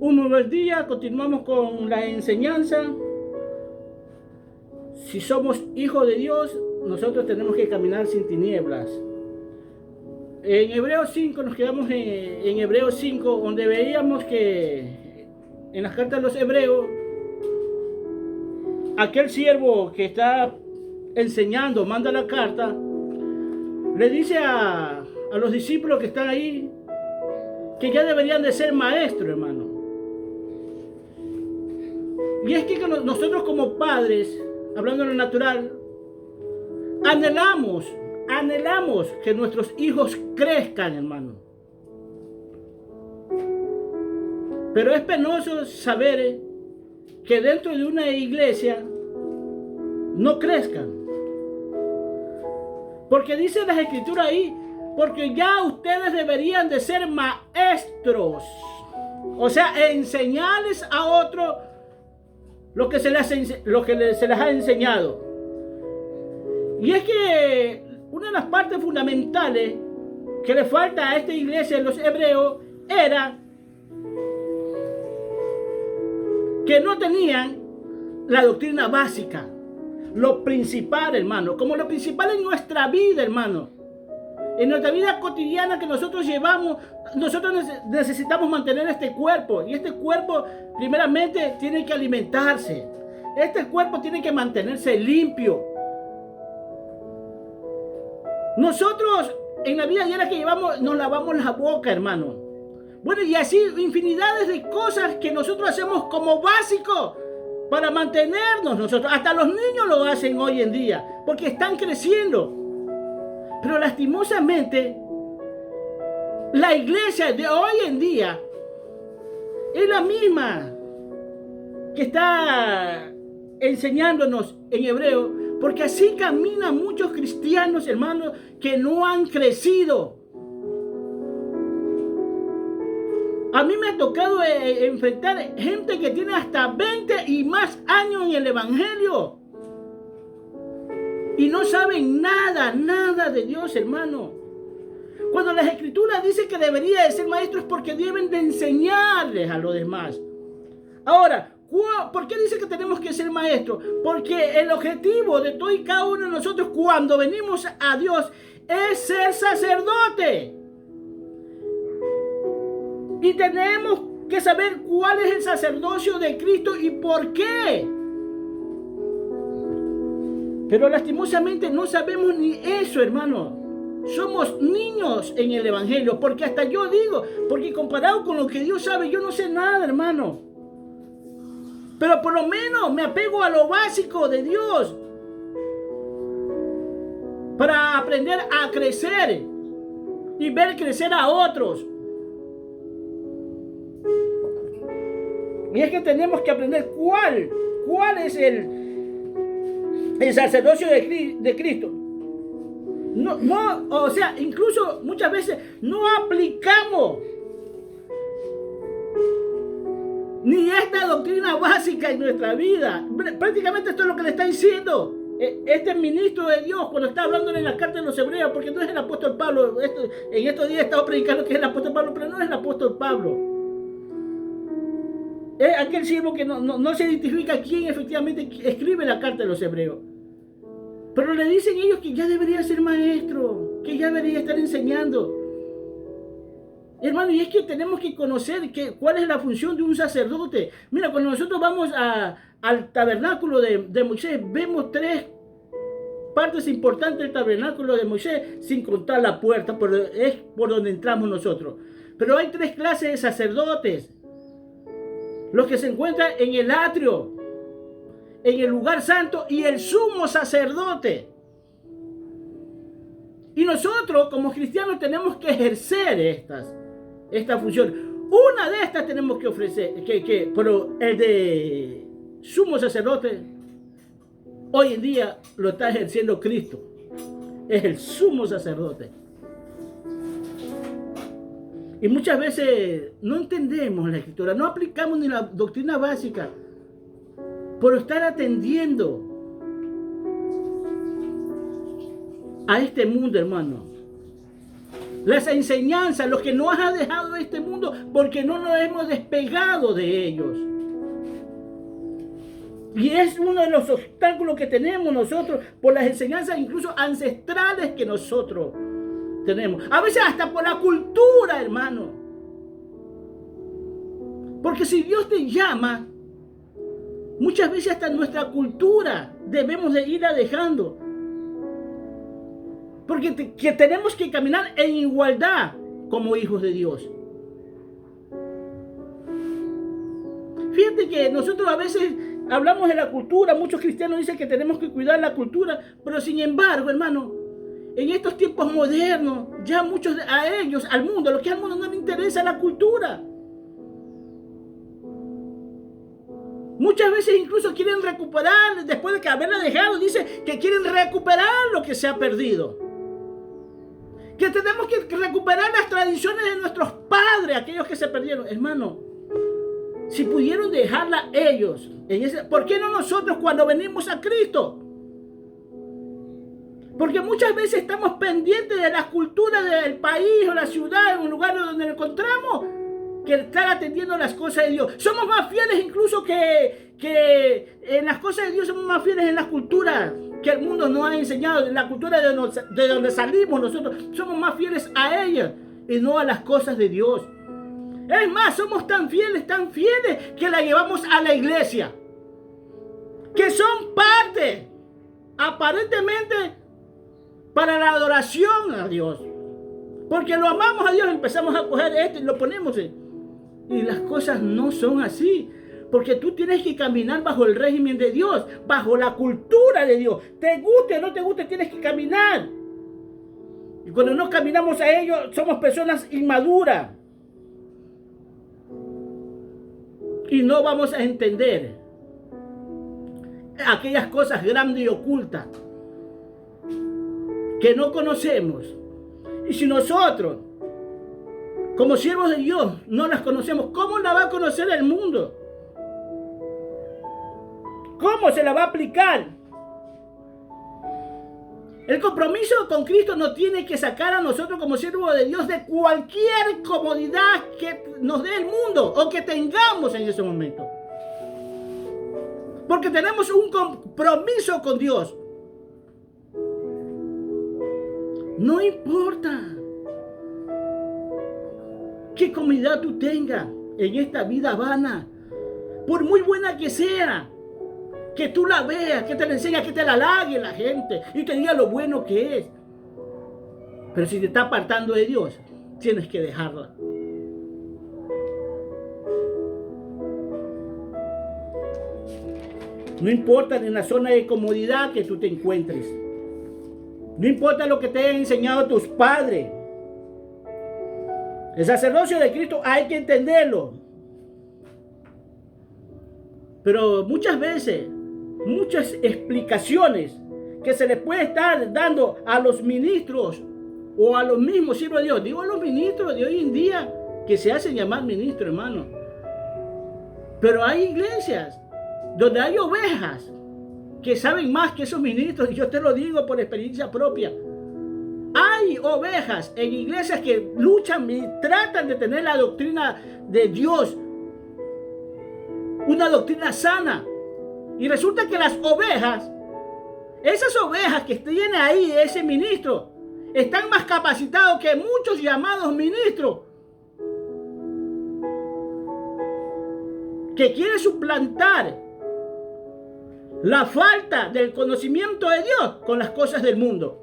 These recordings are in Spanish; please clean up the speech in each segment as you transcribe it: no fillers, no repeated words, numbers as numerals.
Un muy buen día, continuamos con la enseñanza. Si somos hijos de Dios, nosotros tenemos que caminar sin tinieblas. En Hebreos 5 nos quedamos en Hebreos 5, donde veíamos que en las cartas de los Hebreos, aquel siervo que está enseñando, manda la carta, le dice a los discípulos que están ahí que ya deberían de ser maestros, hermano. Y es que nosotros como padres, hablando en lo natural, anhelamos que nuestros hijos crezcan, hermano. Pero es penoso saber que dentro de una iglesia no crezcan. Porque dice las escrituras ahí, porque ya ustedes deberían de ser maestros. O sea, enseñarles a otros lo que se les ha enseñado. Y es que una de las partes fundamentales que le falta a esta iglesia de los hebreos era que no tenían la doctrina básica, lo principal, hermano, como lo principal en nuestra vida, hermano. En nuestra vida cotidiana que nosotros llevamos, nosotros necesitamos mantener este cuerpo. Y este cuerpo, primeramente, tiene que alimentarse. Este cuerpo tiene que mantenerse limpio. Nosotros, en la vida diaria que llevamos, nos lavamos la boca, hermano. Bueno, y así infinidades de cosas que nosotros hacemos como básico para mantenernos nosotros. Hasta los niños lo hacen hoy en día, porque están creciendo. Pero lastimosamente, la iglesia de hoy en día es la misma que está enseñándonos en hebreo, porque así caminan muchos cristianos, hermanos, que no han crecido. A mí me ha tocado enfrentar gente que tiene hasta 20 y más años en el evangelio. Y no saben nada de Dios, hermano. Cuando las escrituras dicen que debería de ser maestros, porque deben de enseñarles a los demás. Ahora, ¿por qué dice que tenemos que ser maestros? Porque el objetivo de todo y cada uno de nosotros cuando venimos a Dios es ser sacerdote. Y tenemos que saber cuál es el sacerdocio de Cristo y por qué. Pero lastimosamente no sabemos ni eso, hermano. Somos niños en el evangelio, porque hasta yo digo, porque comparado con lo que Dios sabe, yo no sé nada, hermano. Pero por lo menos me apego a lo básico de Dios para aprender a crecer y ver crecer a otros. Y es que tenemos que aprender cuál es el sacerdocio de Cristo. O sea, incluso muchas veces no aplicamos ni esta doctrina básica en nuestra vida. Prácticamente esto es lo que le está diciendo este ministro de Dios cuando está hablando en la carta de los Hebreos, porque no es el apóstol Pablo. En estos días he estado predicando que es el apóstol Pablo, pero no es el apóstol Pablo. Es aquel siervo que no se identifica quién efectivamente escribe la carta de los Hebreos. Pero le dicen ellos que ya debería ser maestro, que ya debería estar enseñando. Hermano, y es que tenemos que conocer cuál es la función de un sacerdote. Mira, cuando nosotros vamos al tabernáculo de Moisés, vemos 3 partes importantes del tabernáculo de Moisés, sin contar la puerta, es por donde entramos nosotros. Pero hay 3 clases de sacerdotes. Los que se encuentran en el atrio, en el lugar santo y el sumo sacerdote. Y nosotros como cristianos tenemos que ejercer esta función. Una de estas tenemos que ofrecer, pero el de sumo sacerdote hoy en día lo está ejerciendo Cristo. Es el sumo sacerdote. Y muchas veces no entendemos la escritura, no aplicamos ni la doctrina básica por estar atendiendo a este mundo, hermano. las enseñanzas, lo que nos ha dejado este mundo, porque no nos hemos despegado de ellos. Y es uno de los obstáculos que tenemos nosotros por las enseñanzas incluso ancestrales que nosotros tenemos. A veces hasta por la cultura, hermano. Porque si Dios te llama, muchas veces hasta nuestra cultura debemos de irla dejando. Porque que tenemos que caminar en igualdad como hijos de Dios. Fíjate que nosotros a veces hablamos de la cultura, muchos cristianos dicen que tenemos que cuidar la cultura, pero sin embargo, hermano, en estos tiempos modernos, ya muchos a ellos, al mundo, a los que al mundo no les interesa la cultura. Muchas veces incluso quieren recuperar, después de que haberla dejado, dice que quieren recuperar lo que se ha perdido. Que tenemos que recuperar las tradiciones de nuestros padres, aquellos que se perdieron. Hermano, si pudieron dejarla ellos, ¿por qué no nosotros cuando venimos a Cristo? Porque muchas veces estamos pendientes de la cultura del país o la ciudad, en un lugar donde nos encontramos, que estar atendiendo las cosas de Dios. Somos más fieles incluso que en las cosas de Dios, somos más fieles en las culturas que el mundo nos ha enseñado, en la cultura de donde salimos nosotros. Somos más fieles a ella y no a las cosas de Dios. Es más, somos tan fieles que la llevamos a la iglesia, que son parte, aparentemente, para la adoración a Dios. Porque lo amamos a Dios, empezamos a coger esto y lo ponemos y las cosas no son así. Porque tú tienes que caminar bajo el régimen de Dios, bajo la cultura de Dios. Te guste o no te guste, tienes que caminar. Y cuando no caminamos a ello, somos personas inmaduras. Y no vamos a entender aquellas cosas grandes y ocultas que no conocemos. Y si nosotros, como siervos de Dios, no las conocemos, ¿cómo la va a conocer el mundo? ¿Cómo se la va a aplicar? El compromiso con Cristo nos tiene que sacar a nosotros como siervos de Dios de cualquier comodidad que nos dé el mundo o que tengamos en ese momento. Porque tenemos un compromiso con Dios. No importa qué comodidad tú tengas en esta vida vana, por muy buena que sea, que tú la veas, que te la enseña, que te la halague la gente y te diga lo bueno que es. Pero si te está apartando de Dios, tienes que dejarla. No importa en la zona de comodidad que tú te encuentres. No importa lo que te hayan enseñado tus padres. El sacerdocio de Cristo hay que entenderlo. Pero muchas veces, muchas explicaciones que se les puede estar dando a los ministros o a los mismos siervos de Dios. Digo a los ministros de hoy en día que se hacen llamar ministros, hermano. Pero hay iglesias donde hay ovejas que saben más que esos ministros, y yo te lo digo por experiencia propia. Hay ovejas en iglesias que luchan y tratan de tener la doctrina de Dios, una doctrina sana, y resulta que las ovejas, esas ovejas que tiene ahí ese ministro, están más capacitados que muchos llamados ministros que quieren suplantar la falta del conocimiento de Dios con las cosas del mundo.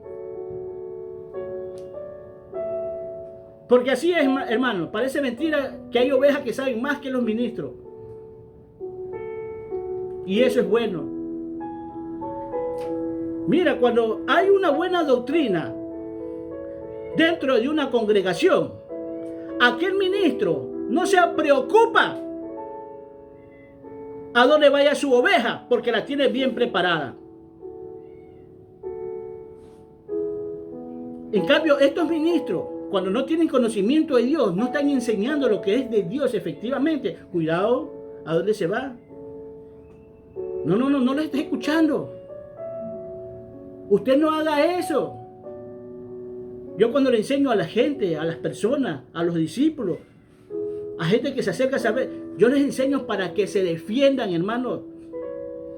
Porque así es, hermano, parece mentira que hay ovejas que saben más que los ministros. Y eso es bueno. Mira, cuando hay una buena doctrina dentro de una congregación, aquel ministro no se preocupa a dónde vaya su oveja, porque la tiene bien preparada. En cambio, estos ministros, cuando no tienen conocimiento de Dios, no están enseñando lo que es de Dios efectivamente. Cuidado, ¿a dónde se va? No lo está escuchando. Usted no haga eso. Yo cuando le enseño a la gente, a las personas, a los discípulos, a gente que se acerca a saber, yo les enseño para que se defiendan, hermanos,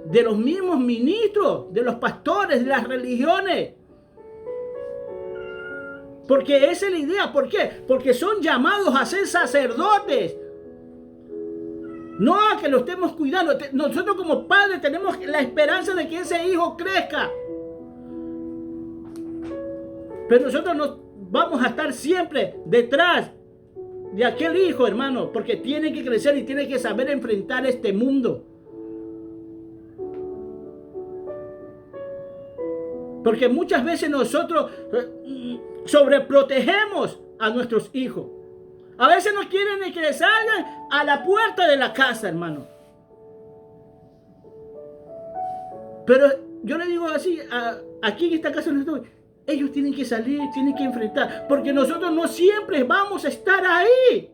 de los mismos ministros, de los pastores, de las religiones. Porque esa es la idea. ¿Por qué? Porque son llamados a ser sacerdotes. No a que lo estemos cuidando. Nosotros como padres tenemos la esperanza de que ese hijo crezca. Pero nosotros no vamos a estar siempre detrás de aquel hijo, hermano, porque tiene que crecer y tiene que saber enfrentar este mundo. Porque muchas veces nosotros sobreprotegemos a nuestros hijos. A veces no quieren ni que salgan a la puerta de la casa, hermano. Pero yo le digo así, aquí en esta casa nosotros, ellos tienen que salir, tienen que enfrentar, porque nosotros no siempre vamos a estar ahí.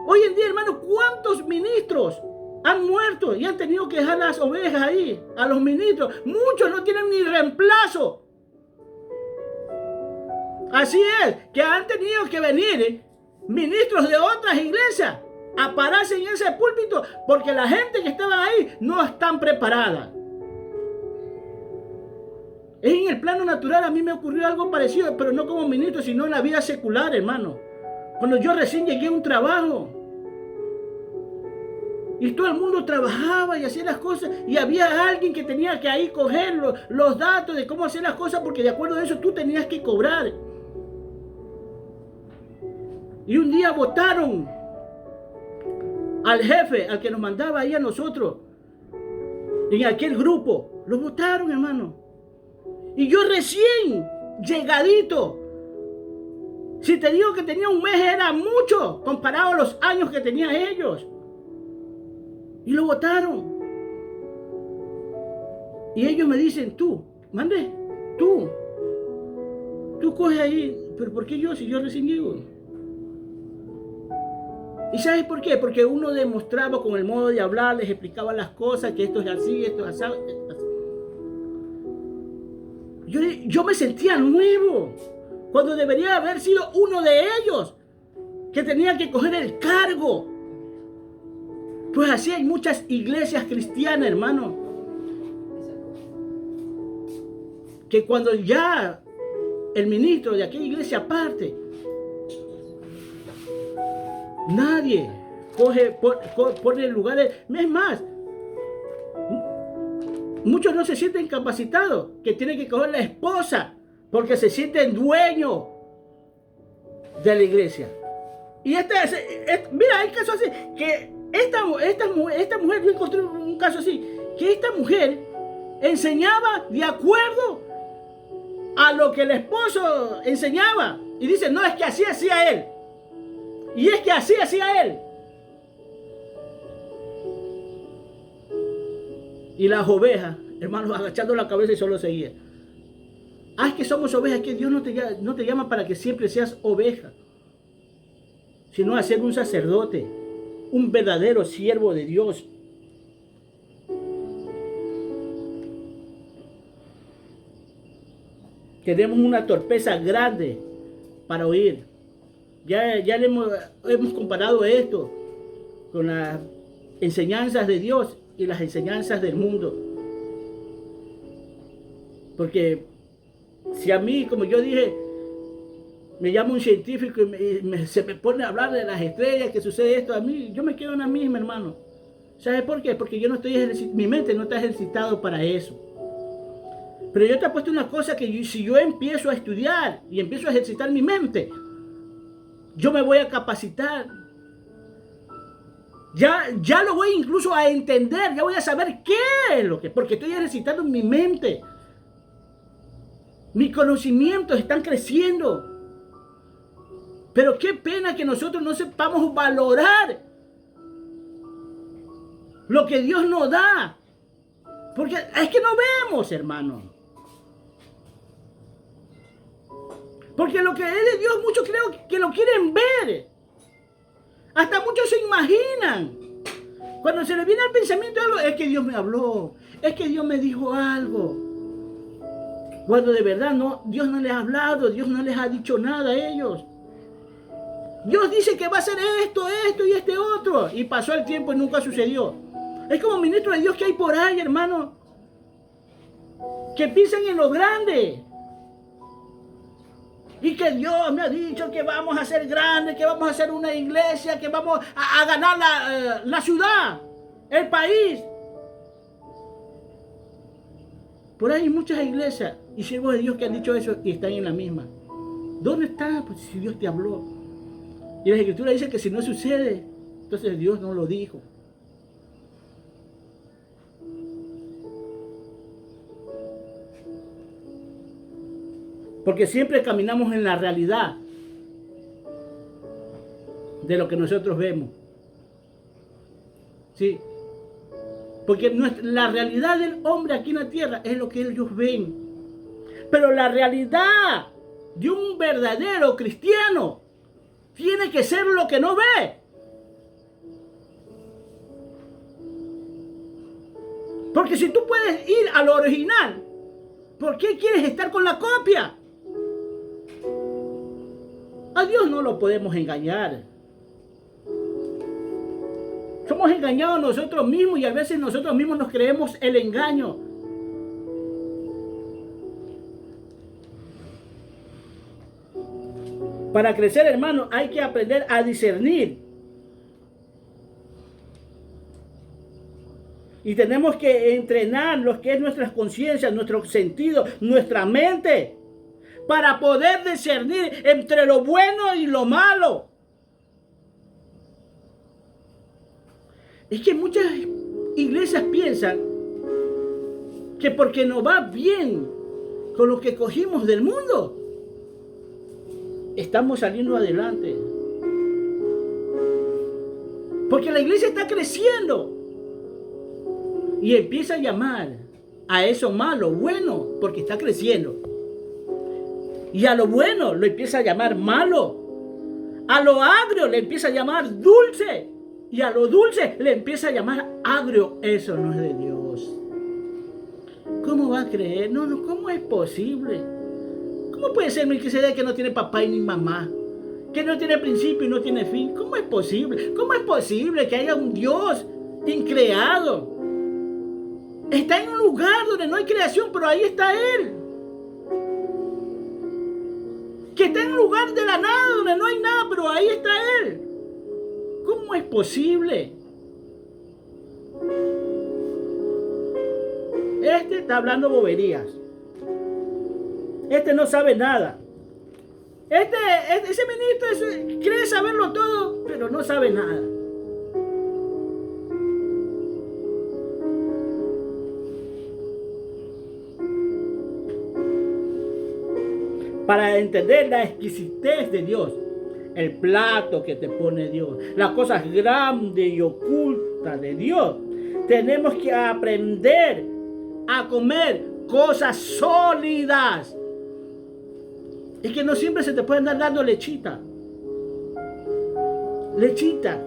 Hoy en día, hermano, ¿cuántos ministros han muerto y han tenido que dejar las ovejas ahí, a los ministros? Muchos no tienen ni reemplazo. Así es, que han tenido que venir ministros de otras iglesias a pararse en ese púlpito porque la gente que estaba ahí no están preparada. En el plano natural a mí me ocurrió algo parecido, pero no como ministro, sino en la vida secular, hermano. Cuando yo recién llegué a un trabajo y todo el mundo trabajaba y hacía las cosas y había alguien que tenía que ahí coger los datos de cómo hacer las cosas, porque de acuerdo a eso tú tenías que cobrar. Y un día votaron al jefe, al que nos mandaba ahí a nosotros, en aquel grupo. Lo votaron, hermano. Y yo recién llegadito. Si te digo que tenía un mes era mucho comparado a los años que tenían ellos. Y lo votaron. Y ellos me dicen, tú coge ahí. ¿Pero por qué yo? Si yo recién llego. ¿Y sabes por qué? Porque uno demostraba con el modo de hablar, les explicaba las cosas, que esto es así, esto es así. Yo me sentía nuevo, cuando debería haber sido uno de ellos, que tenía que coger el cargo. Pues así hay muchas iglesias cristianas, hermano, que cuando ya el ministro de aquella iglesia parte, nadie pone lugares. Es más, muchos no se sienten capacitados, que tienen que coger la esposa porque se sienten dueños de la iglesia. Y mira, hay casos así, que esta mujer, yo encontré un caso así, que esta mujer enseñaba de acuerdo a lo que el esposo enseñaba. Y dice, no, es que así hacía él. Y es que así hacía él. Y las ovejas, hermanos, agachando la cabeza y solo seguían. Es que somos ovejas, que Dios no te llama para que siempre seas oveja, sino a ser un sacerdote, un verdadero siervo de Dios. Tenemos una torpeza grande para oír. Ya hemos comparado esto con las enseñanzas de Dios y las enseñanzas del mundo. Porque si a mí, como yo dije, me llama un científico y se me pone a hablar de las estrellas, que sucede esto a mí, yo me quedo en la misma, hermano. ¿Sabes por qué? Porque yo no mi mente no está ejercitado para eso. Pero yo te apuesto una cosa, que si yo empiezo a estudiar y empiezo a ejercitar mi mente, yo me voy a capacitar. Ya lo voy incluso a entender, ya voy a saber qué es lo que, porque estoy ejercitando mi mente. Mis conocimientos están creciendo. Pero qué pena que nosotros no sepamos valorar lo que Dios nos da. Porque es que no vemos, hermano. Porque lo que es de Dios, muchos creo que lo quieren ver. Hasta muchos se imaginan. Cuando se les viene al pensamiento algo, es que Dios me habló, es que Dios me dijo algo. Cuando de verdad Dios no les ha hablado, Dios no les ha dicho nada a ellos. Dios dice que va a hacer esto, esto y este otro. Y pasó el tiempo y nunca sucedió. Es como ministros de Dios que hay por ahí, hermano, que piensan en lo grande. Y que Dios me ha dicho que vamos a ser grandes, que vamos a hacer una iglesia, que vamos a ganar la ciudad, el país. Por ahí hay muchas iglesias y siervos de Dios que han dicho eso y están en la misma. ¿Dónde está? Pues si Dios te habló. Y la Escritura dice que si no sucede, entonces Dios no lo dijo. Porque siempre caminamos en la realidad de lo que nosotros vemos. ¿Sí? Porque la realidad del hombre aquí en la tierra es lo que ellos ven. Pero la realidad de un verdadero cristiano tiene que ser lo que no ve. Porque si tú puedes ir a lo original, ¿por qué quieres estar con la copia? A Dios no lo podemos engañar. Somos engañados nosotros mismos y a veces nosotros mismos nos creemos el engaño. Para crecer, hermano, hay que aprender a discernir. Y tenemos que entrenar lo que es nuestras conciencias, nuestros sentidos, nuestra mente, para poder discernir entre lo bueno y lo malo. Es que muchas iglesias piensan que porque nos va bien con lo que cogimos del mundo, estamos saliendo adelante. Porque la iglesia está creciendo y empieza a llamar a eso malo, bueno, porque está creciendo. Y a lo bueno lo empieza a llamar malo. A lo agrio le empieza a llamar dulce. Y a lo dulce le empieza a llamar agrio. Eso no es de Dios. ¿Cómo va a creer? No, ¿cómo es posible? ¿Cómo puede ser Melquisedec que no tiene papá y ni mamá? Que no tiene principio y no tiene fin. ¿Cómo es posible? ¿Cómo es posible que haya un Dios increado? Está en un lugar donde no hay creación, pero ahí está Él. Que está en un lugar de la nada donde no hay nada, pero ahí está Él. ¿Cómo es posible? Este está hablando boberías. Este no sabe nada. Ese ministro cree saberlo todo, pero no sabe nada. Para entender la exquisitez de Dios, el plato que te pone Dios, las cosas grandes y ocultas de Dios, tenemos que aprender a comer cosas sólidas. Es que no siempre se te puede andar dando lechita. Lechita.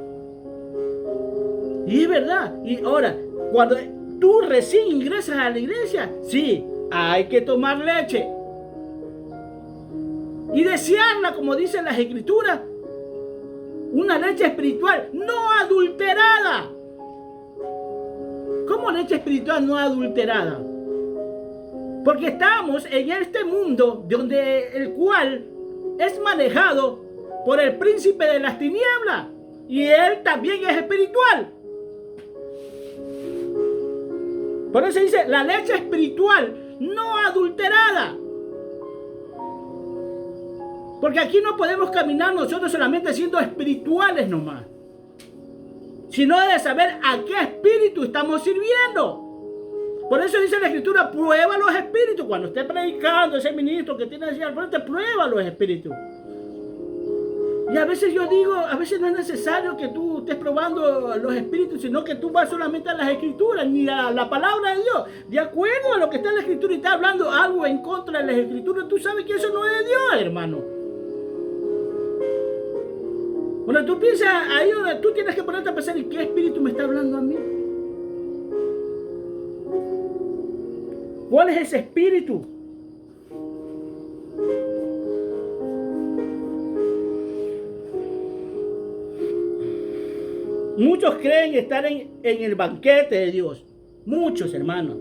Y es verdad. Y ahora, cuando tú recién ingresas a la iglesia, sí, hay que tomar leche. Y desearla, como dicen las escrituras, una leche espiritual no adulterada. ¿Cómo leche espiritual no adulterada? Porque estamos en este mundo donde el cual es manejado por el príncipe de las tinieblas. Y él también es espiritual. Por eso dice la leche espiritual no adulterada. Porque aquí no podemos caminar nosotros solamente siendo espirituales nomás, sino de saber a qué espíritu estamos sirviendo. Por eso dice la escritura, prueba los espíritus. Cuando esté predicando ese ministro que tiene allí al frente, prueba los espíritus. Y a veces yo digo, a veces no es necesario que tú estés probando los espíritus, sino que tú vas solamente a las escrituras, ni a la palabra de Dios. De acuerdo a lo que está en la escritura y está hablando algo en contra de las escrituras, tú sabes que eso no es de Dios, hermano. Cuando tú piensas, ahí donde tú tienes que ponerte a pensar, ¿y qué espíritu me está hablando a mí? ¿Cuál es ese espíritu? Muchos creen estar en el banquete de Dios. Muchos, hermanos.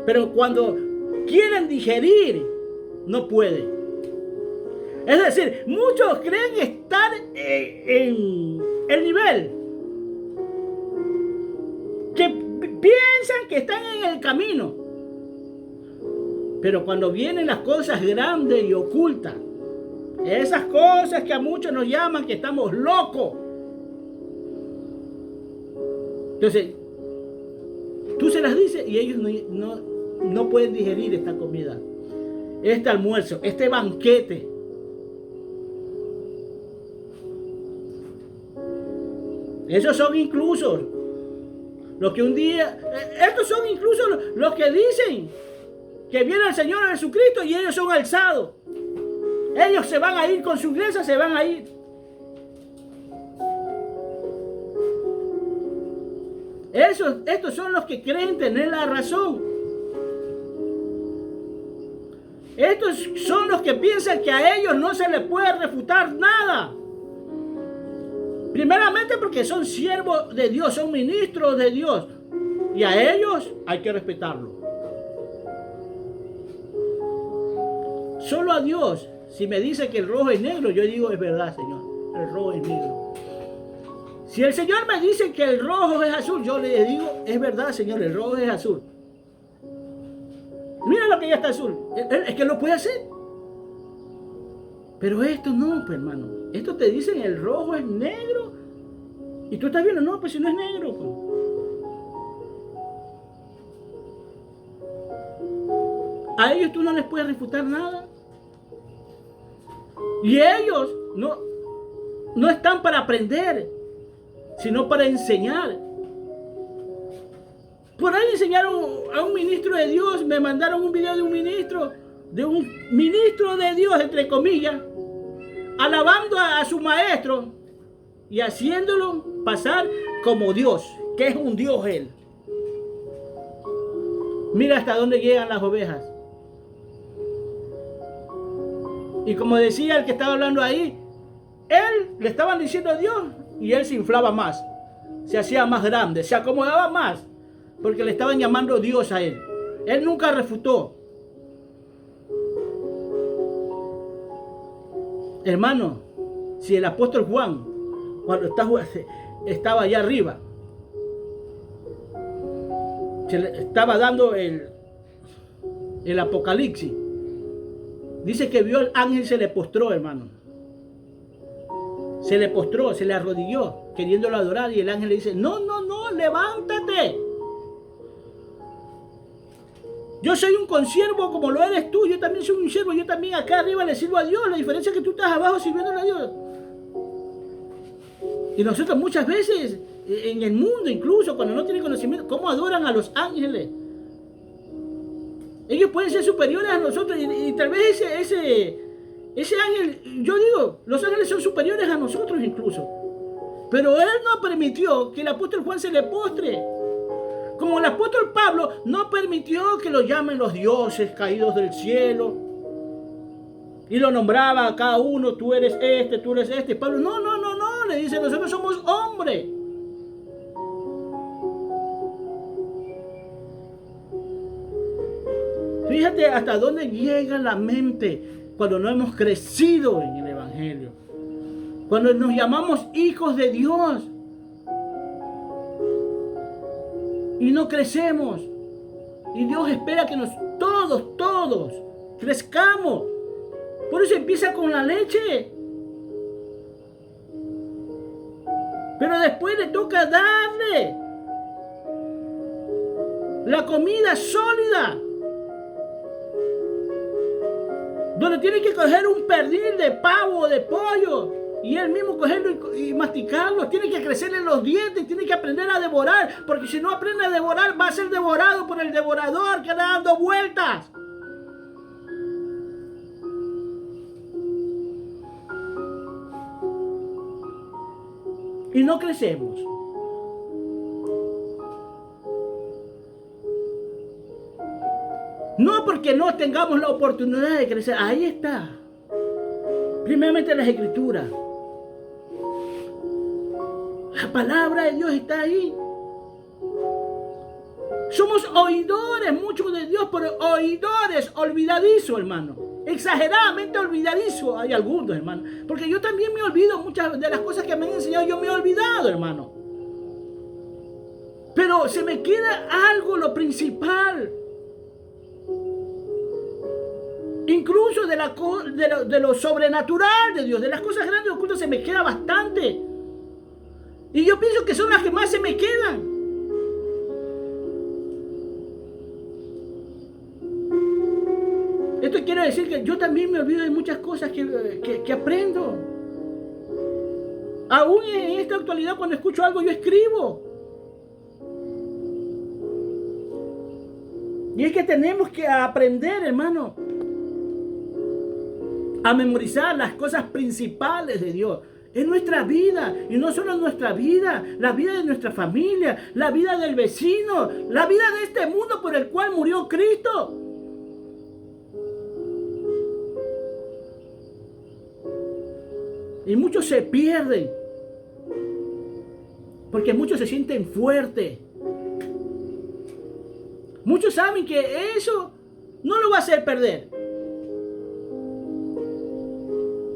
Pero cuando quieren digerir, no pueden. Es decir, muchos creen estar en el nivel. Que piensan que están en el camino. Pero cuando vienen las cosas grandes y ocultas, esas cosas que a muchos nos llaman que estamos locos. Entonces, tú se las dices y ellos no pueden digerir esta comida, este almuerzo, este banquete. Esos son incluso los que un día, estos son incluso los que dicen que viene el Señor Jesucristo y ellos son alzados. Ellos se van a ir con su iglesia, se van a ir. Estos son los que creen tener la razón. Estos son los que piensan que a ellos no se les puede refutar nada. Primeramente porque son siervos de Dios, son ministros de Dios. Y a ellos hay que respetarlo. Solo a Dios, si me dice que el rojo es negro, yo digo es verdad, Señor. El rojo es negro. Si el Señor me dice que el rojo es azul, yo le digo, es verdad, Señor, el rojo es azul. Mira lo que ya está azul. Es que lo puede hacer. Pero esto no, pues, hermano. Esto te dicen el rojo es negro. Y tú estás viendo, no, pues si no es negro. Pues. A ellos tú no les puedes refutar nada. Y ellos no están para aprender, sino para enseñar. Por ahí enseñaron a un ministro de Dios, me mandaron un video de un ministro de Dios, entre comillas, alabando a su maestro y haciéndolo pasar como Dios, que es un Dios él. Mira hasta dónde llegan las ovejas. Y como decía el que estaba hablando ahí, él le estaban diciendo a Dios y él se inflaba más, se hacía más grande, se acomodaba más, porque le estaban llamando Dios a él. Él nunca refutó. Hermano, si el apóstol Juan, cuando estaba allá arriba, se le estaba dando el apocalipsis, dice que vio al ángel, se le postró, hermano. Se le postró, se le arrodilló, queriéndolo adorar, y el ángel le dice, no, levántate. Yo soy un consiervo como lo eres tú, yo también soy un siervo, yo también acá arriba le sirvo a Dios, la diferencia es que tú estás abajo sirviéndole a Dios. Y nosotros muchas veces, en el mundo incluso, cuando no tienen conocimiento, ¿cómo adoran a los ángeles? Ellos pueden ser superiores a nosotros y tal vez ese ángel, yo digo, los ángeles son superiores a nosotros incluso. Pero él no permitió que el apóstol Juan se le postre. Como el apóstol Pablo no permitió que lo llamen los dioses caídos del cielo. Y lo nombraba a cada uno, tú eres este, tú eres este. Pablo, no, le dice, nosotros somos hombres. Fíjate hasta dónde llega la mente cuando no hemos crecido en el Evangelio. Cuando nos llamamos hijos de Dios y no crecemos. Y Dios espera que todos crezcamos. Por eso empieza con la leche. Pero después le toca darle la comida sólida. Donde tiene que coger un pernil de pavo o de pollo y él mismo cogerlo y masticarlo. Tiene que crecerle los dientes, tiene que aprender a devorar, porque si no aprende a devorar va a ser devorado por el devorador que anda dando vueltas. Y no crecemos. No porque no tengamos la oportunidad de crecer. Ahí está. Primeramente las Escrituras. La palabra de Dios está ahí. Somos oidores muchos de Dios, pero oidores olvidadizos, hermano. Exageradamente olvidadizos hay algunos, hermano. Porque yo también me olvido muchas de las cosas que me han enseñado. Yo me he olvidado, hermano. Pero se me queda algo, lo principal. Incluso de lo sobrenatural de Dios, de las cosas grandes ocultas, se me queda bastante. Y yo pienso que son las que más se me quedan. Esto quiere decir que yo también me olvido de muchas cosas que aprendo. Aún en esta actualidad, cuando escucho algo, yo escribo. Y es que tenemos que aprender, hermano, a memorizar las cosas principales de Dios en nuestra vida. Y no solo en nuestra vida, la vida de nuestra familia, la vida del vecino, la vida de este mundo por el cual murió Cristo. Y muchos se pierden porque muchos se sienten fuertes. Muchos saben que eso no lo va a hacer perder.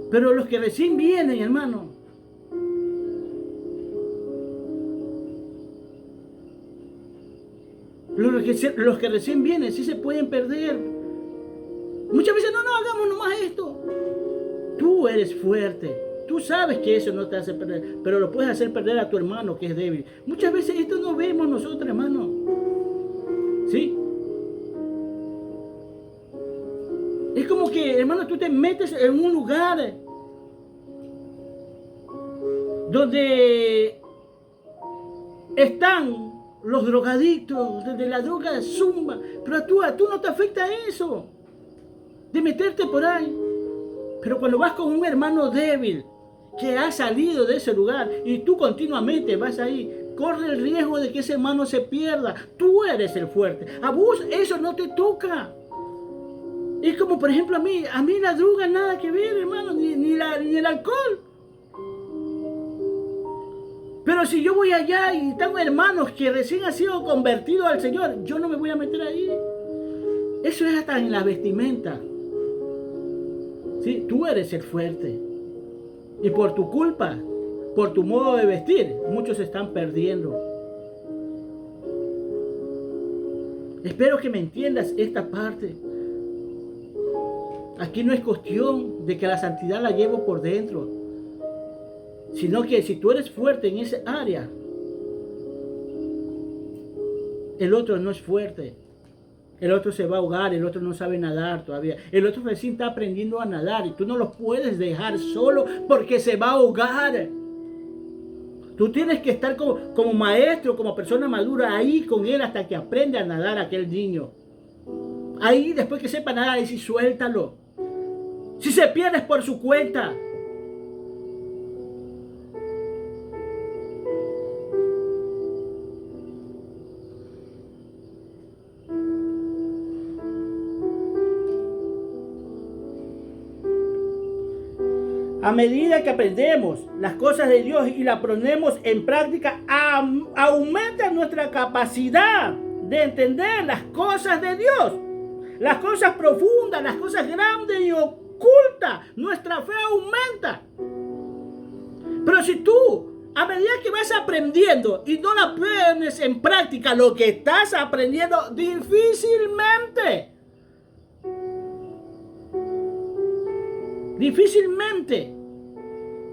Pero los que recién vienen, hermano, los que recién vienen sí se pueden perder. Muchas veces no hagamos nomás esto. Tú eres fuerte. Tú sabes que eso no te hace perder, pero lo puedes hacer perder a tu hermano que es débil. Muchas veces esto no vemos nosotros, hermano. ¿Sí? Es como que, hermano, tú te metes en un lugar donde están los drogadictos, donde la droga zumba, pero a tú no te afecta eso, de meterte por ahí. Pero cuando vas con un hermano débil, que ha salido de ese lugar, y tú continuamente vas ahí, corre el riesgo de que ese hermano se pierda. Tú eres el fuerte. A vos eso no te toca. Es como, por ejemplo, a mí la droga nada que ver, hermano, ni el alcohol. Pero si yo voy allá y están hermanos que recién han sido convertidos al Señor, yo no me voy a meter ahí. Eso es hasta en la vestimenta. ¿Sí? Tú eres el fuerte. Y por tu culpa, por tu modo de vestir, muchos se están perdiendo. Espero que me entiendas esta parte. Aquí no es cuestión de que la santidad la llevo por dentro, sino que si tú eres fuerte en esa área, el otro no es fuerte. El otro se va a ahogar, el otro no sabe nadar todavía. El otro recién está aprendiendo a nadar y tú no lo puedes dejar solo porque se va a ahogar. Tú tienes que estar como maestro, como persona madura ahí con él hasta que aprenda a nadar aquel niño. Ahí después que sepa nadar, ahí sí suéltalo. Si se pierde es por su cuenta. A medida que aprendemos las cosas de Dios y las ponemos en práctica, aumenta nuestra capacidad de entender las cosas de Dios, las cosas profundas, las cosas grandes y ocultas. Nuestra fe aumenta. Pero si tú, a medida que vas aprendiendo y no la pones en práctica lo que estás aprendiendo, difícilmente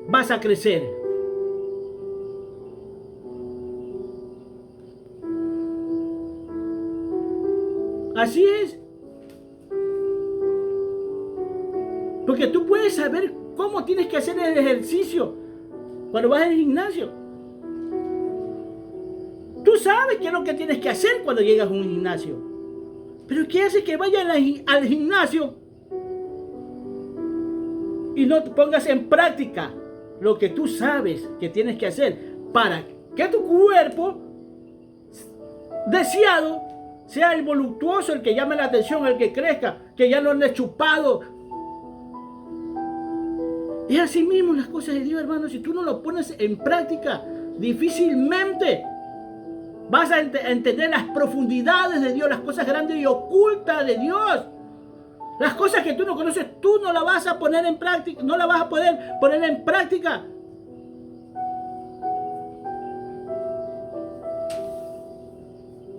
vas a crecer. Así es. Porque tú puedes saber cómo tienes que hacer el ejercicio cuando vas al gimnasio. Tú sabes qué es lo que tienes que hacer cuando llegas a un gimnasio. Pero ¿qué hace que vayas al gimnasio y no te pongas en práctica lo que tú sabes que tienes que hacer para que tu cuerpo deseado sea el voluptuoso, el que llame la atención, el que crezca, que ya no ande chupado? Es así mismo las cosas de Dios, hermano. Si tú no lo pones en práctica, difícilmente vas a entender las profundidades de Dios, las cosas grandes y ocultas de Dios. Las cosas que tú no conoces, tú no las vas a poner en práctica, no las vas a poder poner en práctica.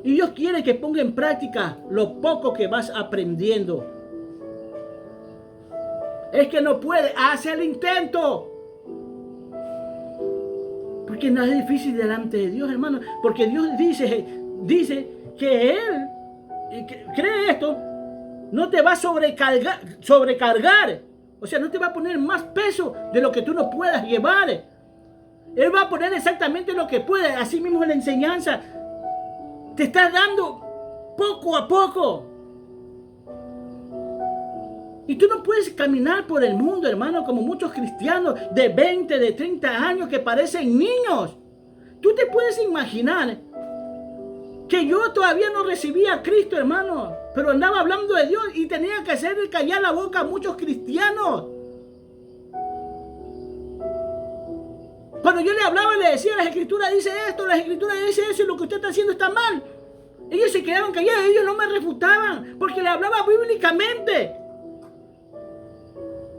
Y Dios quiere que ponga en práctica lo poco que vas aprendiendo. Es que no puede, hace el intento. Porque nada es difícil delante de Dios, hermano. Porque Dios dice que Él, cree esto, no te va a sobrecargar. O sea, no te va a poner más peso de lo que tú no puedas llevar. Él va a poner exactamente lo que puede. Así mismo en la enseñanza te está dando poco a poco. Y tú no puedes caminar por el mundo, hermano, como muchos cristianos de 20, de 30 años que parecen niños. Tú te puedes imaginar que yo todavía no recibía a Cristo, hermano, pero andaba hablando de Dios y tenía que hacerle callar la boca a muchos cristianos. Cuando yo le hablaba, le decía, las escrituras dice esto, las escrituras dice eso, y lo que usted está haciendo está mal. Ellos se quedaban callados, ellos no me refutaban, porque le hablaba bíblicamente.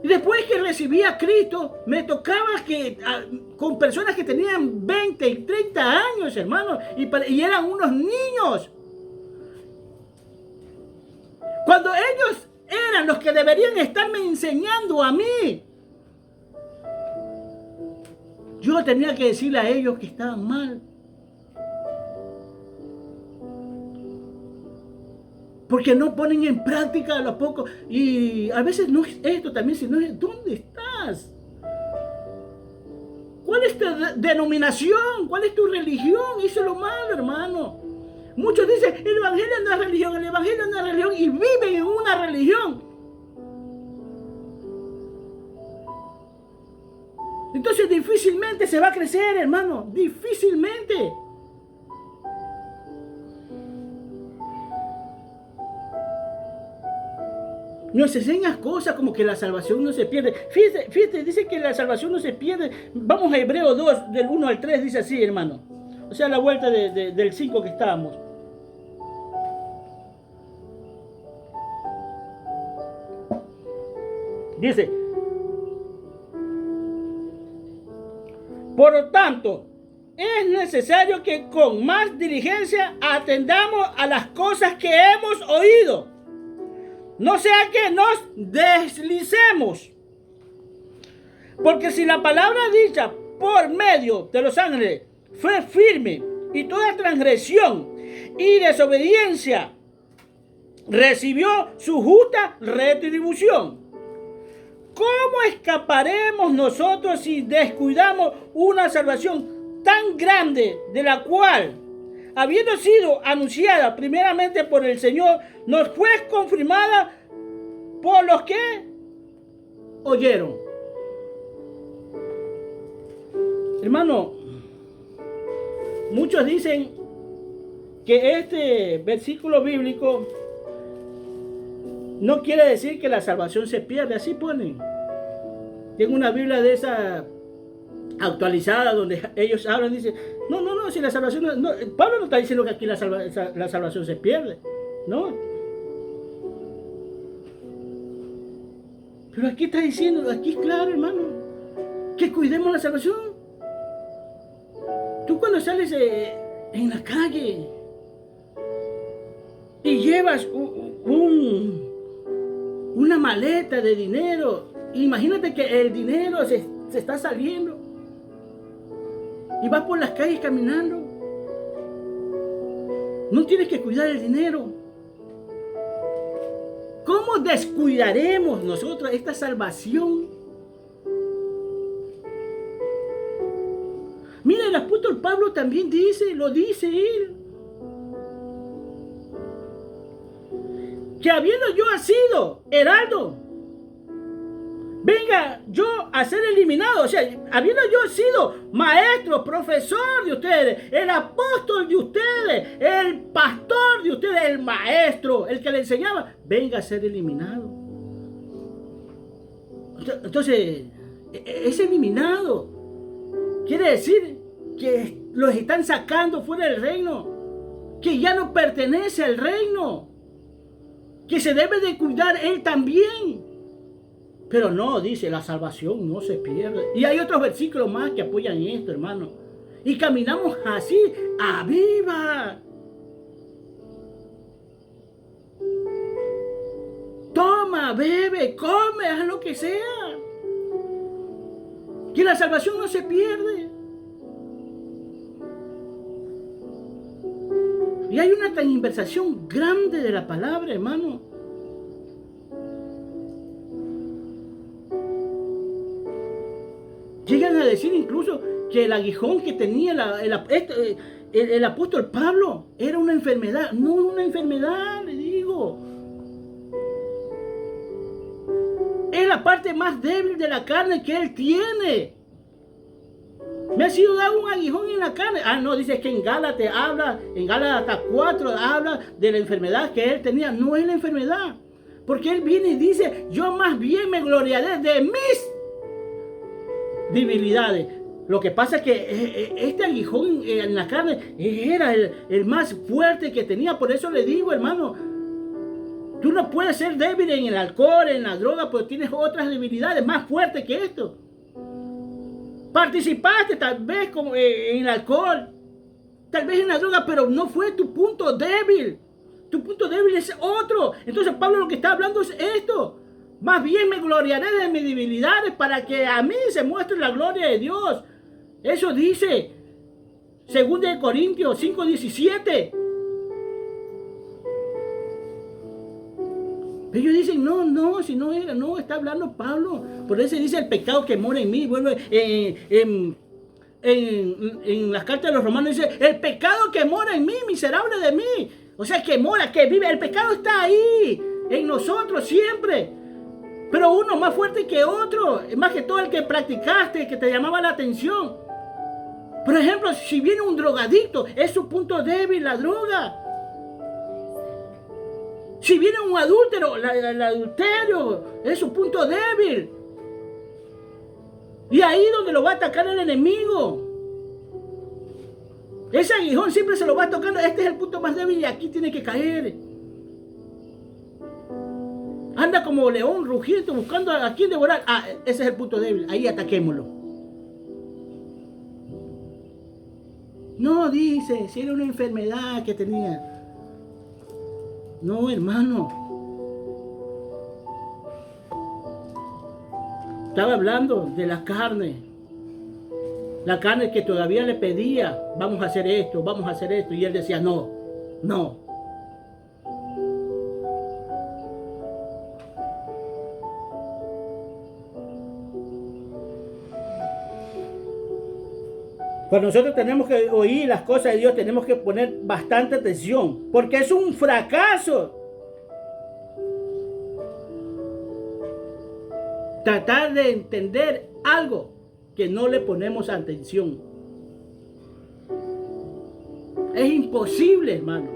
Y después que recibí a Cristo, me tocaba con personas que tenían 20 y 30 años, hermano, y eran unos niños. Cuando ellos eran los que deberían estarme enseñando a mí, yo tenía que decirle a ellos que estaban mal. Porque no ponen en práctica lo poco. Y a veces no es esto también, sino es ¿dónde estás? ¿Cuál es tu denominación? ¿Cuál es tu religión? Eso es lo malo, hermano. Muchos dicen, el evangelio no es religión, el evangelio no es religión, y viven en una religión. Entonces difícilmente se va a crecer, hermano. Difícilmente. Nos enseñas cosas como que la salvación no se pierde. Fíjate, dice que la salvación no se pierde. Vamos a Hebreos 2, del 1 al 3, dice así, hermano. O sea, la vuelta del 5 que estábamos. Dice, por lo tanto, es necesario que con más diligencia atendamos a las cosas que hemos oído. No sea que nos deslicemos. Porque si la palabra dicha por medio de los ángeles fue firme, y toda transgresión y desobediencia recibió su justa retribución, ¿cómo escaparemos nosotros si descuidamos una salvación tan grande, de la cual, habiendo sido anunciada primeramente por el Señor, nos fue confirmada por los que oyeron? Hermano, muchos dicen que este versículo bíblico no quiere decir que la salvación se pierde. Así ponen. Tengo una Biblia de esa actualizada donde ellos hablan, dicen, no, si la salvación no, Pablo no está diciendo que aquí la salvación se pierde, no. Pero aquí está diciendo, aquí es claro, hermano, que cuidemos la salvación. Tú cuando sales en la calle y llevas una maleta de dinero, imagínate que el dinero se está saliendo y vas por las calles caminando. No tienes que cuidar el dinero. ¿Cómo descuidaremos nosotros esta salvación? Mira, el apóstol Pablo también lo dice él, que habiendo yo sido heraldo, venga yo a ser eliminado. O sea, habiendo yo sido maestro, profesor de ustedes, el apóstol de ustedes, el pastor de ustedes, el maestro, el que le enseñaba, venga a ser eliminado. Entonces, es eliminado. Quiere decir que los están sacando fuera del reino, que ya no pertenece al reino, que se debe de cuidar él también. Pero no, dice, la salvación no se pierde. Y hay otros versículos más que apoyan esto, hermano. Y caminamos así, a viva. Toma, bebe, come, haz lo que sea. Que la salvación no se pierde. Y hay una transversación grande de la palabra, hermano. Llegan a decir incluso que el aguijón que tenía el apóstol Pablo era una enfermedad. No es una enfermedad, le digo. Es la parte más débil de la carne que él tiene. Me ha sido dado un aguijón en la carne. Ah, no, dice que en Gálatas habla, en Gálatas 4 habla de la enfermedad que él tenía. No es la enfermedad. Porque él viene y dice, yo más bien me gloriaré de mis debilidades. Lo que pasa es que este aguijón en la carne era el más fuerte que tenía. Por eso le digo, hermano, tú no puedes ser débil en el alcohol, en la droga, pero tienes otras debilidades más fuertes que esto. Participaste tal vez como en el alcohol, tal vez en la droga, pero no fue tu punto débil. Tu punto débil es otro. Entonces Pablo lo que está hablando es esto. Más bien me gloriaré de mis debilidades para que a mí se muestre la gloria de Dios. Eso dice 2 Corintios 5:17. Ellos dicen, no, si no era, no, está hablando Pablo. Por eso dice el pecado que mora en mí. Vuelve en las cartas de los romanos, dice, el pecado que mora en mí, miserable de mí. O sea, que mora, que vive. El pecado está ahí, en nosotros siempre. Pero uno más fuerte que otro. Más que todo el que practicaste, el que te llamaba la atención. Por ejemplo, si viene un drogadicto, es su punto débil la droga. Si viene un adúltero, el adulterio es su punto débil. Y ahí donde lo va a atacar el enemigo. Ese aguijón siempre se lo va tocando. Este es el punto más débil y aquí tiene que caer. Anda como león rugiente buscando a quien devorar. Ah, ese es el punto débil. Ahí ataquémoslo. No, dice, si era una enfermedad que tenía. No, hermano. Estaba hablando de la carne. La carne que todavía le pedía, vamos a hacer esto, vamos a hacer esto. Y él decía, no, no. Cuando nosotros tenemos que oír las cosas de Dios, tenemos que poner bastante atención, porque es un fracaso tratar de entender algo que no le ponemos atención. Es imposible, hermano.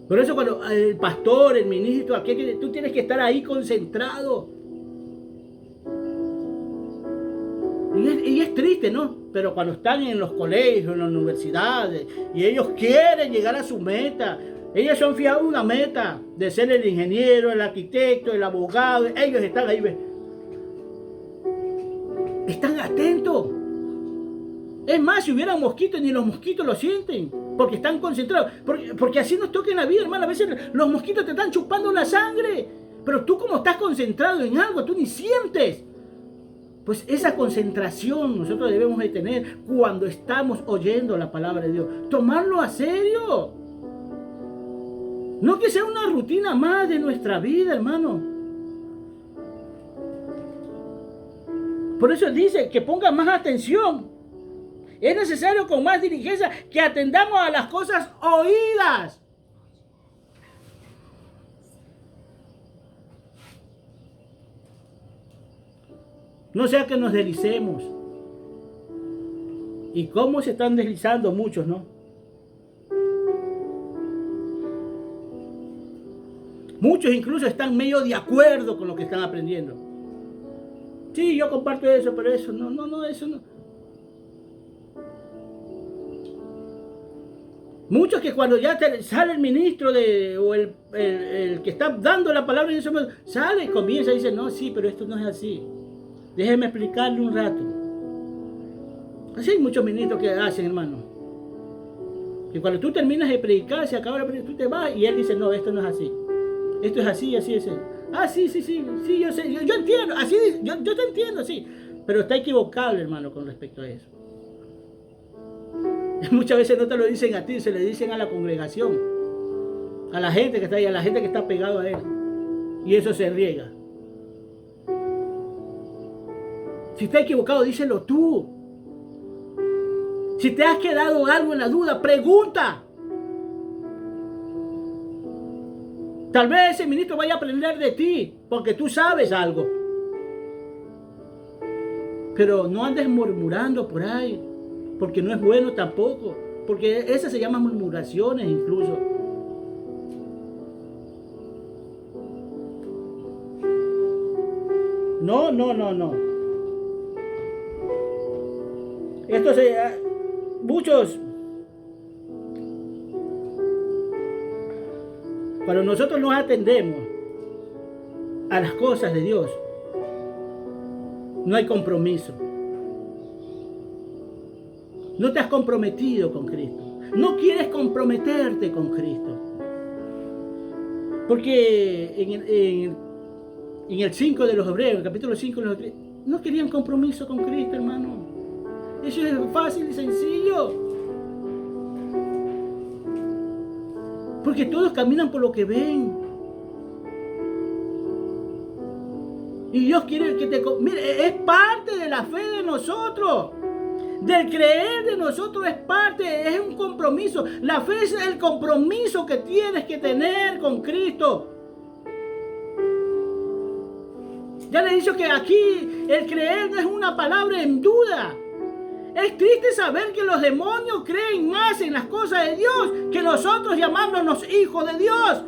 Por eso cuando el pastor, el ministro, tú tienes que estar ahí concentrado. Y es triste, ¿no? Pero cuando están en los colegios, en las universidades, y ellos quieren llegar a su meta, ellos se han fijado en una meta de ser el ingeniero, el arquitecto, el abogado, ellos están ahí, ¿ves? Están atentos. Es más, si hubieran mosquitos, ni los mosquitos lo sienten, porque están concentrados. Porque así nos toca en la vida, hermano. A veces los mosquitos te están chupando la sangre, pero tú como estás concentrado en algo, tú ni sientes. Pues esa concentración nosotros debemos de tener cuando estamos oyendo la palabra de Dios. Tomarlo a serio. No que sea una rutina más de nuestra vida, hermano. Por eso dice que ponga más atención. Es necesario con más diligencia que atendamos a las cosas oídas. No sea que nos deslicemos. ¿Y cómo se están deslizando muchos, no? Muchos incluso están medio de acuerdo con lo que están aprendiendo. Sí, yo comparto eso, pero eso no, eso no. Muchos que cuando ya sale el ministro o el que está dando la palabra en ese momento, sale, comienza y dice, no, sí, pero esto no es así. Déjeme explicarle un rato. Así hay muchos ministros que hacen, hermano. Que cuando tú terminas de predicar, se acaba la predicación, tú te vas y él dice, no, esto no es así. Esto es así, así es. Ah, sí, yo sé, yo entiendo, así, yo te entiendo, sí. Pero está equivocado, hermano, con respecto a eso. Muchas veces no te lo dicen a ti, se le dicen a la congregación, a la gente que está ahí, a la gente que está pegado a él. Y eso se riega. Si está equivocado, díselo tú. Si te has quedado algo en la duda, pregunta. Tal vez ese ministro vaya a aprender de ti, porque tú sabes algo. Pero no andes murmurando por ahí, porque no es bueno tampoco. Porque esas se llaman murmuraciones incluso. No. Muchos, cuando nosotros nos atendemos a las cosas de Dios, no hay compromiso. No te has comprometido con Cristo. No quieres comprometerte con Cristo. Porque en el 5 de los Hebreos, el capítulo 5 de los Hebreos, no querían compromiso con Cristo, hermano. Eso es fácil y sencillo. Porque todos caminan por lo que ven. Y Dios quiere que mire, es parte de la fe de nosotros. Del creer de nosotros es parte, es un compromiso. La fe es el compromiso que tienes que tener con Cristo. Ya le he dicho que aquí el creer no es una palabra en duda. Es triste saber que los demonios creen más en las cosas de Dios que nosotros llamándonos hijos de Dios.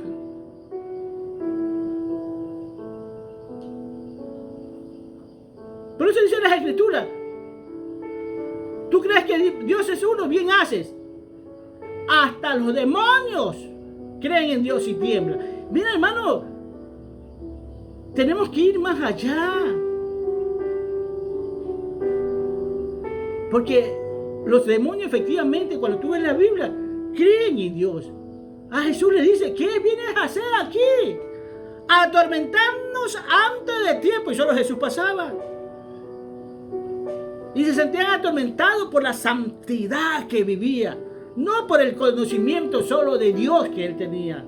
Por eso dice las Escrituras: tú crees que Dios es uno, bien haces. Hasta los demonios creen en Dios y tiemblan. Mira, hermano, tenemos que ir más allá. Porque los demonios, efectivamente, cuando tú ves la Biblia, creen en Dios. A Jesús le dice: ¿qué vienes a hacer aquí? A atormentarnos antes de tiempo. Y solo Jesús pasaba. Y se sentían atormentados por la santidad que vivía. No por el conocimiento solo de Dios que él tenía,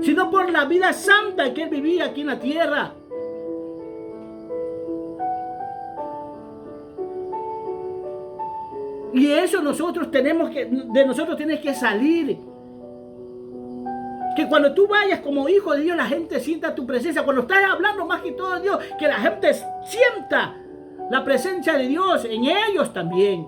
sino por la vida santa que él vivía aquí en la tierra. Y eso de nosotros tiene que salir. Que cuando tú vayas como hijo de Dios, la gente sienta tu presencia. Cuando estás hablando más que todo de Dios, que la gente sienta la presencia de Dios en ellos también.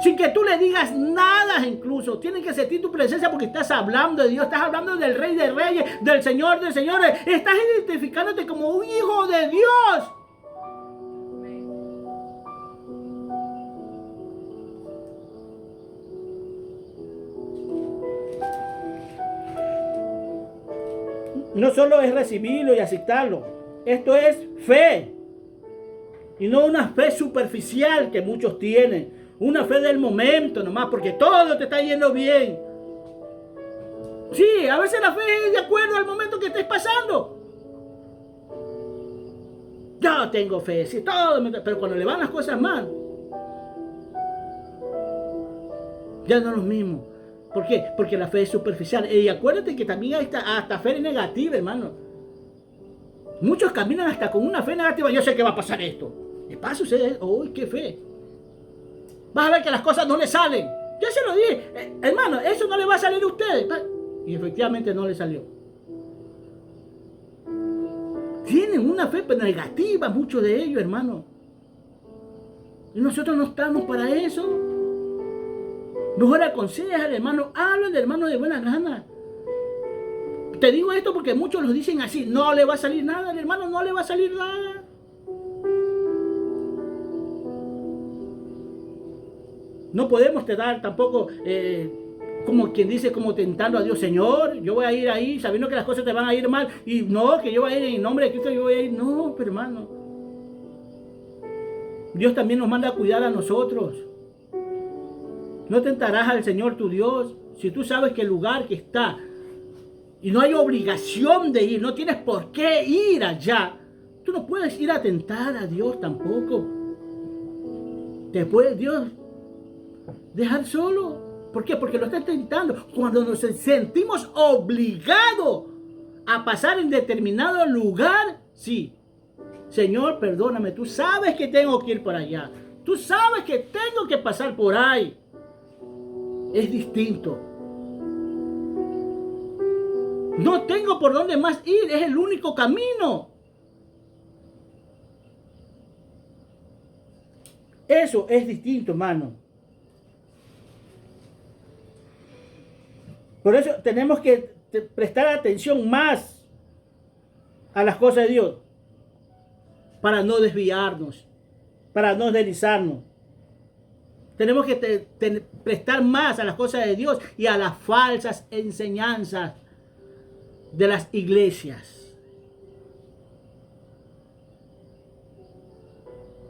Sin que tú le digas nada incluso. Tienen que sentir tu presencia porque estás hablando de Dios. Estás hablando del Rey de Reyes, del Señor de Señores. Estás identificándote como un hijo de Dios. No solo es recibirlo y aceptarlo. Esto es fe. Y no una fe superficial que muchos tienen. Una fe del momento nomás, porque todo te está yendo bien. Sí, a veces la fe es de acuerdo al momento que estés pasando. Yo tengo fe, sí, pero cuando le van las cosas mal, ya no es lo mismo. ¿Por qué? Porque la fe es superficial. Y acuérdate que también hay hasta fe negativa, hermano. Muchos caminan hasta con una fe negativa. Yo sé que va a pasar esto. ¿Qué pasa usted? ¡Uy, qué fe! Vas a ver que las cosas no le salen. Ya se lo dije. Hermano, eso no le va a salir a ustedes. Y efectivamente no le salió. Tienen una fe negativa, muchos de ellos, hermano. Y nosotros no estamos para eso. Mejor aconseja al hermano, habla al hermano de buena gana. Te digo esto porque muchos lo dicen así: no le va a salir nada, al hermano no le va a salir nada. No podemos quedar tampoco como quien dice, como tentando a Dios. Señor, yo voy a ir ahí sabiendo que las cosas te van a ir mal. Y no, que yo voy a ir en nombre de Cristo, yo voy a ir. No, pero hermano. Dios también nos manda a cuidar a nosotros. No tentarás al Señor tu Dios si tú sabes que el lugar que está y no hay obligación de ir, no tienes por qué ir allá. Tú no puedes ir a tentar a Dios tampoco. Te puede Dios dejar solo. ¿Por qué? Porque lo está tentando. Cuando nos sentimos obligados a pasar en determinado lugar, sí. Señor, perdóname, tú sabes que tengo que ir por allá. Tú sabes que tengo que pasar por ahí. Es distinto. No tengo por dónde más ir, es el único camino. Eso es distinto, hermano. Por eso tenemos que prestar atención más a las cosas de Dios, para no desviarnos, para no deslizarnos. Tenemos que prestar más a las cosas de Dios y a las falsas enseñanzas de las iglesias.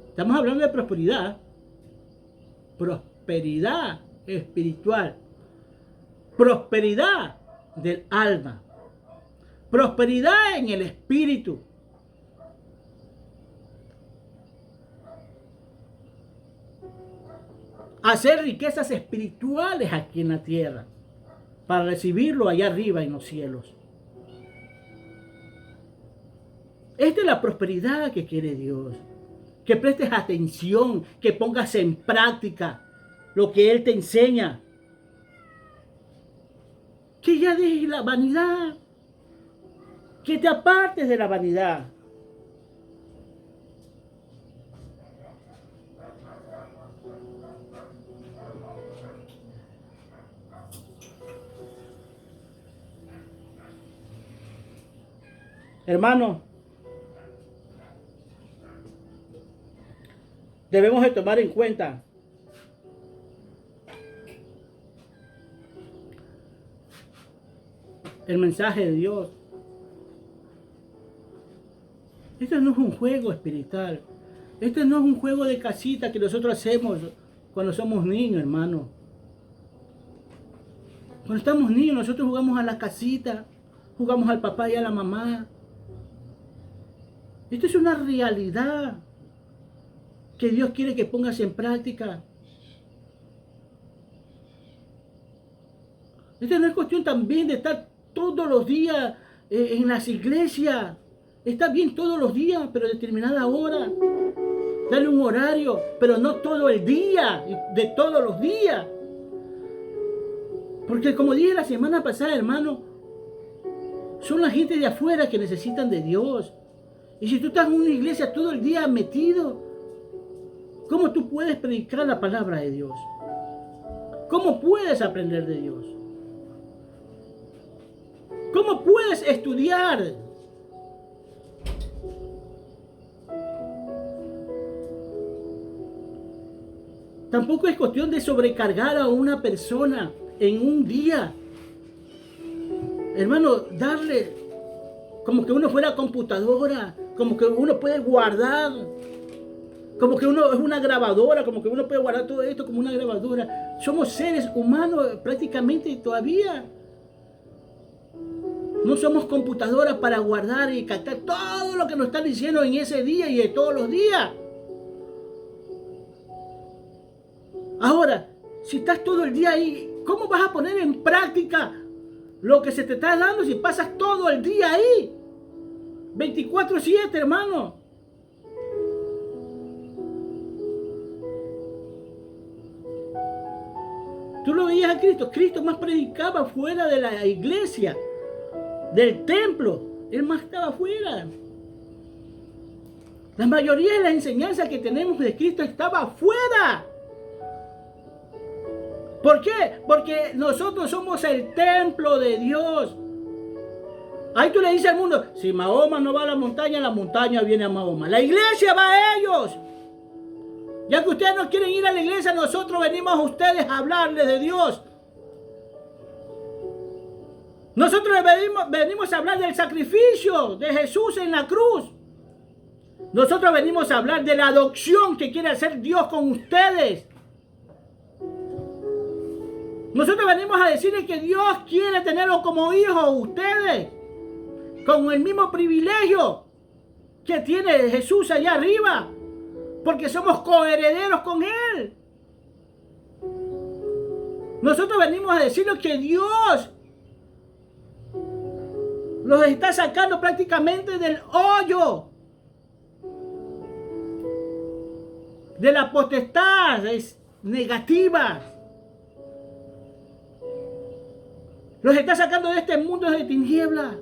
Estamos hablando de prosperidad. Prosperidad espiritual. Prosperidad del alma. Prosperidad en el espíritu. Hacer riquezas espirituales aquí en la tierra para recibirlo allá arriba en los cielos. Esta es la prosperidad que quiere Dios. Que prestes atención, que pongas en práctica lo que Él te enseña. Que ya dejes la vanidad. Que te apartes de la vanidad. Hermano, debemos de tomar en cuenta el mensaje de Dios. Esto no es un juego espiritual. Esto no es un juego de casita que nosotros hacemos cuando somos niños, hermano. Cuando estamos niños, nosotros jugamos a la casita, jugamos al papá y a la mamá. Esto es una realidad que Dios quiere que pongas en práctica. Esto no es cuestión también de estar todos los días en las iglesias. Está bien todos los días, pero a determinada hora. Dale un horario, pero no todo el día, de todos los días. Porque como dije la semana pasada, hermano, son la gente de afuera que necesitan de Dios. Y si tú estás en una iglesia todo el día metido, ¿cómo tú puedes predicar la palabra de Dios? ¿Cómo puedes aprender de Dios? ¿Cómo puedes estudiar? Tampoco es cuestión de sobrecargar a una persona en un día. Hermano, darle como que uno fuera computadora, como que uno puede guardar, como que uno es una grabadora, como que uno puede guardar todo esto como una grabadora. Somos seres humanos prácticamente todavía. No somos computadoras para guardar y captar todo lo que nos están diciendo en ese día y de todos los días. Ahora, si estás todo el día ahí, ¿cómo vas a poner en práctica lo que se te está dando si pasas todo el día ahí? 24/7, hermano. Tú lo veías a Cristo. Cristo más predicaba fuera de la iglesia, del templo. Él más estaba afuera. La mayoría de las enseñanzas que tenemos de Cristo estaba afuera. ¿Por qué? Porque nosotros somos el templo de Dios. Ahí tú le dices al mundo, si Mahoma no va a la montaña viene a Mahoma. La iglesia va a ellos. Ya que ustedes no quieren ir a la iglesia, nosotros venimos a ustedes a hablarles de Dios. Nosotros venimos a hablar del sacrificio de Jesús en la cruz. Nosotros venimos a hablar de la adopción que quiere hacer Dios con ustedes. Nosotros venimos a decirles que Dios quiere tenerlos como hijos ustedes, con el mismo privilegio que tiene Jesús allá arriba, porque somos coherederos con Él. Nosotros venimos a decirles que Dios los está sacando prácticamente del hoyo de la potestad negativa. Los está sacando de este mundo de tinieblas.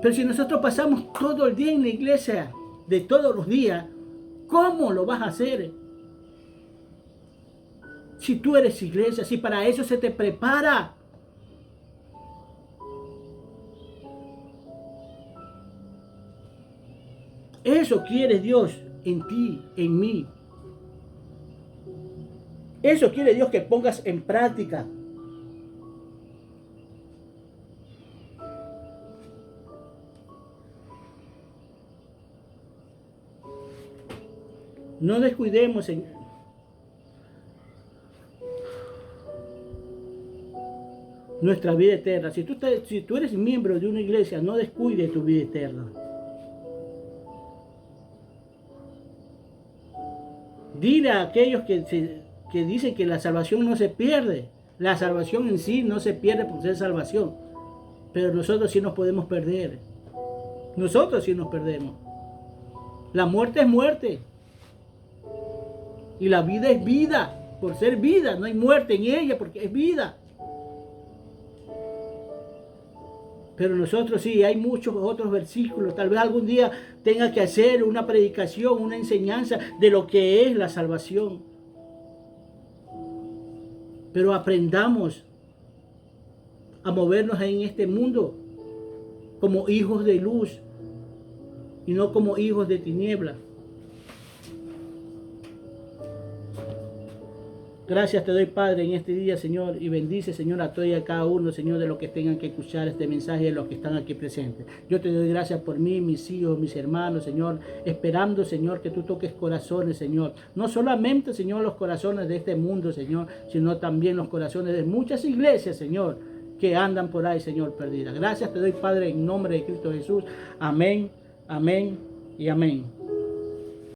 Pero si nosotros pasamos todo el día en la iglesia, de todos los días, ¿cómo lo vas a hacer? Si tú eres iglesia, si para eso se te prepara. Eso quiere Dios en ti, en mí. Eso quiere Dios que pongas en práctica. No descuidemos, Señor. Nuestra vida eterna. Si tú eres miembro de una iglesia, no descuides tu vida eterna. Dile a aquellos que dicen que la salvación no se pierde. La salvación en sí no se pierde por ser salvación. Pero nosotros sí nos podemos perder. Nosotros sí nos perdemos. La muerte es muerte. Y la vida es vida. Por ser vida, no hay muerte en ella porque es vida. Pero nosotros sí, hay muchos otros versículos. Tal vez algún día tenga que hacer una predicación, una enseñanza de lo que es la salvación. Pero aprendamos a movernos en este mundo como hijos de luz y no como hijos de tinieblas. Gracias te doy, Padre, en este día, Señor, y bendice, Señor, a todos y a cada uno, Señor, de los que tengan que escuchar este mensaje, de los que están aquí presentes. Yo te doy gracias por mí, mis hijos, mis hermanos, Señor, esperando, Señor, que tú toques corazones, Señor. No solamente, Señor, los corazones de este mundo, Señor, sino también los corazones de muchas iglesias, Señor, que andan por ahí, Señor, perdidas. Gracias te doy, Padre, en nombre de Cristo Jesús. Amén, amén y amén.